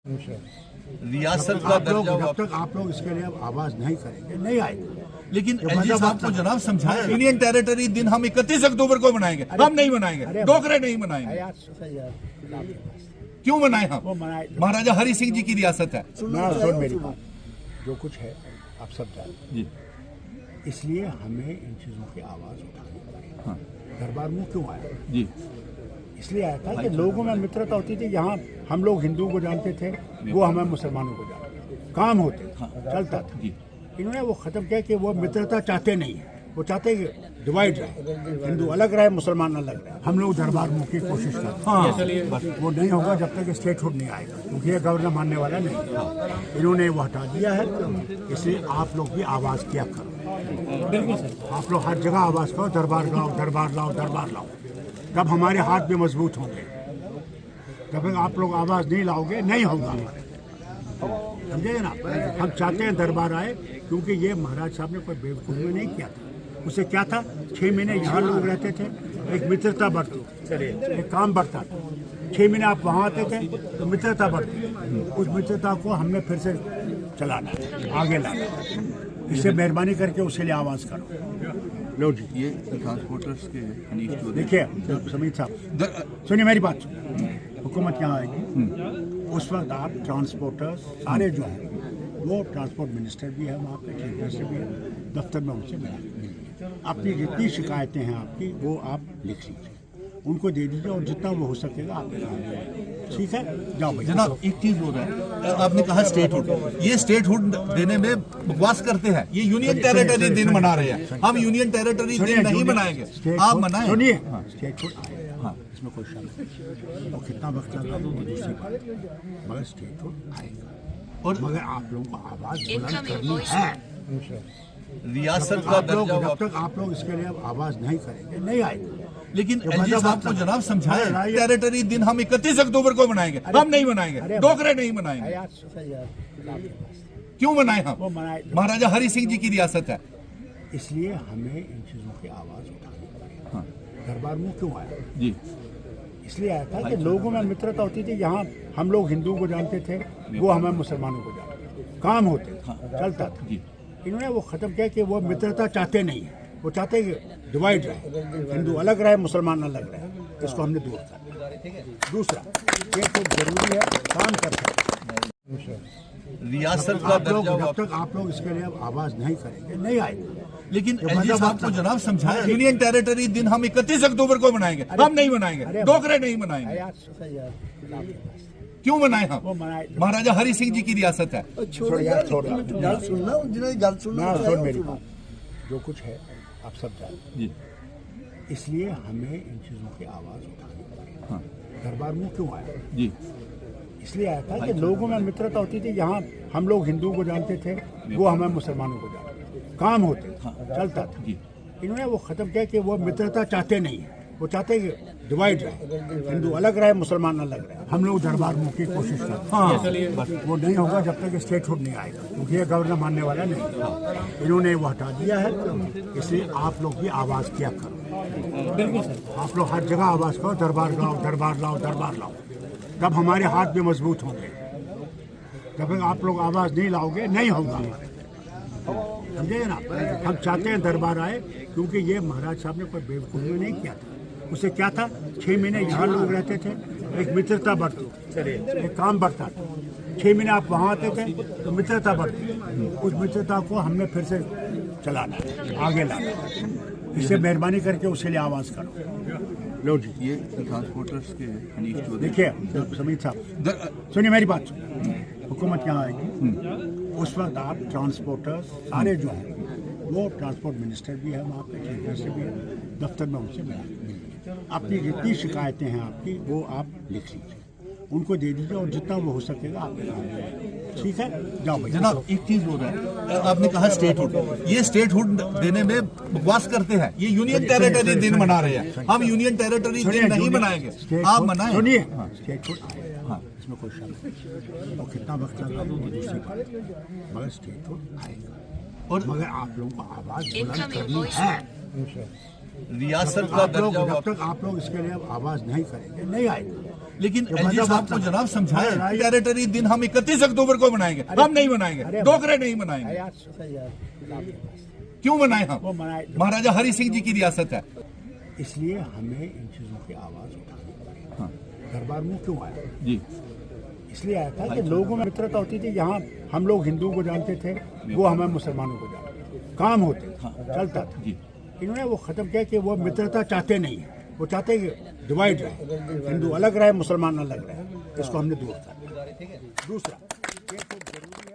रियासत का दर्जा जब तक आप लोग इसके लिए आवाज नहीं करेंगे नहीं आएगा। लेकिन एलजी साहब को जनाब समझाया यूनियन टेरिटरी दिन हम 31 अक्टूबर को मनाएंगे, हम नहीं मनाएंगे, डोगरे नहीं मनाएंगे। क्यों मनाए हम? महाराजा हरि सिंह जी की रियासत है। सुन मेरी बात, जो कुछ है आप सब जानते जी। इसलिए हमें इन चीजों की आवाज उठानी पड़ी। हाँ। दरबार मुंह क्यों आया? जी। इसलिए आया था कि लोगों में मित्रता होती थी। यहाँ हम लोग हिंदुओं को जानते थे, वो हमें मुसलमानों को जानते थे, काम होते चलता था। इन्होंने वो खत्म किया कि वो मित्रता चाहते नहीं है, वो चाहते हैं कि डिवाइड रहे, हिंदू अलग रहे, मुसलमान अलग रहे। हम लोग दरबार मुंह की कोशिश करते हैं, वो नहीं होगा जब तक स्टेटहुड नहीं आएगा, क्योंकि ये गवर्नर मानने वाला नहीं। इन्होंने वो हटा दिया है, इसलिए आप लोग भी आवाज किया करो। आप लोग हर जगह आवाज करो, दरबार लाओ, दरबार लाओ, दरबार लाओ। तब हमारे हाथ भी मजबूत होंगे। जब तक आप लोग आवाज नहीं लाओगे नहीं होगा, समझे ना। हम चाहते हैं दरबार आए, क्योंकि ये महाराज साहब ने कोई बेवकूफ़ी में नहीं किया था। उसे क्या था, 6 महीने यहाँ लोग रहते थे, एक मित्रता बढ़ती, एक काम बढ़ता था। 6 महीने आप वहाँ आते थे तो मित्रता बढ़ती, उस मित्रता को हमने फिर से चलाना है, आगे लाना है। इससे मेहरबानी करके उसके लिए आवाज़ करो। लो जी, ये ट्रांसपोर्टर्स के देखिए समीर साहब, सुनिए मेरी बात। हुकूमत यहाँ आएगी, उस वक्त आप ट्रांसपोर्टर्स सारे जो हैं, वो ट्रांसपोर्ट मिनिस्टर भी है वहाँ पे, चीफ मिनिस्टर भी है, दफ्तर में उनसे मिलिए। अपनी जितनी शिकायतें हैं आपकी वो आप लिख लीजिए, उनको दे दीजिए, और जितना वो हो सकेगा आप ठीक है। जाओ भाई। जनाब एक चीज हो रहा है, आपने कहा स्टेटहुड, ये स्टेटहुड देने में बकवास करते हैं। ये यूनियन टेरिटरी दिन मना रहे हैं, हम यूनियन टेरिटरी दिन नहीं मनाएंगे, आप मनाएं। सुनिए, स्टेटहुड आएगा, इसमें कोई शक नहीं। और कितना वक्त चल रहा है दूसरी बात, मगर स्टेटहुड आएगा, और मगर आप लोगों को आवाज बुलंद करनी है। रियासत का दर्जा जब तक आप लोग इसके लिए आवाज नहीं करेंगे नहीं आएगा। लेकिन एलजी साहब को जनाब समझाया टेरिटरी दिन हम 31 अक्टूबर को मनाएंगे, हम नहीं मनाएंगे, डोगरे नहीं मनाएंगे। क्यों मनाए हम? महाराजा हरि सिंह जी की रियासत है। इसलिए हमें इन चीजों की आवाज उठानी पड़ी। दरबार मुंह क्यों आया? जी। इसलिए आया था कि लोगों में मित्रता होती थी। यहाँ हम लोग हिंदुओं को जानते थे, वो हमें मुसलमानों को जानते थे, काम होते चलता था। इन्होंने वो खत्म किया कि वो मित्रता चाहते नहीं है, वो चाहते हैं कि डिवाइड रहे, हिंदू अलग रहे, मुसलमान अलग रहे। इसको हमने दूर कर। दूसरा, ये तो जरूरी है, काम करते हैं। रियासत का दर्जा जब तक आप लोग इसके लिए आवाज नहीं करेंगे नहीं आएगा। लेकिन एलजी साहब को जनाब समझाया यूनियन टेरिटरी दिन हम 31 अक्टूबर को मनाएंगे, हम नहीं मनाएंगे, डोगरे नहीं मनाएंगे। क्यों मनाए हम? महाराजा हरि सिंह जी की रियासत है। सुन मेरी बात, जो कुछ है आप सब जानते हैं। इसलिए हमें इन चीजों की आवाज उठानी पड़ी। दरबार मुंह क्यों आया? जी। इसलिए आया था कि लोगों में मित्रता होती थी। यहाँ हम लोग हिंदुओं को जानते थे, वो हमें मुसलमानों को जानते थे, काम होते चलता था। इन्होंने वो खत्म किया कि वो मित्रता चाहते नहीं है, वो चाहते हैं कि डिवाइड रहे, हिंदू अलग रहे, मुसलमान अलग रहे। हम लोग दरबार मुंह की कोशिश करते हैं, वो नहीं होगा जब तक स्टेटहुड नहीं आएगा, क्योंकि ये गवर्नर मानने वाला नहीं। इन्होंने वो हटा दिया है, इसलिए आप लोग भी आवाज किया करो। आप लोग हर जगह आवाज करो, दरबार लाओ, दरबार लाओ, दरबार लाओ। तब हमारे हाथ भी मजबूत होंगे। जब तक आप लोग आवाज नहीं लाओगे नहीं होगा, समझे ना। हम चाहते हैं दरबार आए, क्योंकि ये महाराज साहब ने कोई बेवकूफ़ी में नहीं किया था। उसे क्या था, 6 महीने यहाँ लोग रहते थे, एक मित्रता बढ़ती, एक काम बढ़ता था। 6 महीने आप वहाँ आते थे तो मित्रता बढ़ती, उस मित्रता को हमने फिर से चलाना है, आगे लाना है। इससे मेहरबानी करके उसके लिए आवाज करो। लो जी, ये ट्रांसपोर्टर्स के देखिए समीर साहब, सुनिए मेरी बात। हुकूमत यहाँ आएगी, उस वक्त आप ट्रांसपोर्टर्स सारे जो हैं, वो ट्रांसपोर्ट मिनिस्टर भी है वहाँ पे, चीफ मिनिस्टर भी है, दफ्तर में उनसे मिलिए। अपनी जितनी शिकायतें हैं आपकी वो आप लिख लीजिए, उनको दे दीजिए, और जितना वो हो सकेगा आप ठीक है। जाओ भाई। जनाब एक चीज हो रहा है, आपने कहा स्टेटहुड, ये स्टेटहुड देने में बकवास करते हैं। ये यूनियन टेरिटरी दिन मना रहे हैं, हम यूनियन टेरिटरी दिन नहीं मनाएंगे, आप मनाएं। सुनिए, स्टेटहुड आएगा, इसमें कोई शक नहीं। और कितना वक्त चल रहा है दूसरी बात, मगर स्टेटहुड आएगा, और मगर आप लोगों को आवाज बुलंद करनी है। रियासत का दर्जा जब तक आप लोग इसके लिए आवाज नहीं करेंगे नहीं आएगा। लेकिन ये एलजी मतलब साहब को आप- जनाब समझाएं, अरे, टेरिटरी दिन हम 31 अक्टूबर को मनाएंगे, हम नहीं मनाएंगे, अरे, डोगरे नहीं मनाएंगे। यार सही यार, आपके पास। क्यों मनाएं हम? वो मनाए महाराजा हरि सिंह जी की रियासत है। इसलिए हमें इन चीजों की आवाज उठानी पड़ी। हाँ। दरबार मुंह क्यों आया? जी इसलिए आया था कि लोगों में मित्रता होती थी। यहाँ हम लोग हिंदू को जानते थे, वो हमें मुसलमानों को जानते थे, काम होते थे, चलता था। जी इन्होंने वो खत्म किया कि वो मित्रता चाहते नहीं है, वो चाहते हैं कि डिवाइड रहे, हिंदू अलग रहे, मुसलमान अलग रहे। इसको हमने दूर कर दिया। दूसरा ये तो जरूरी है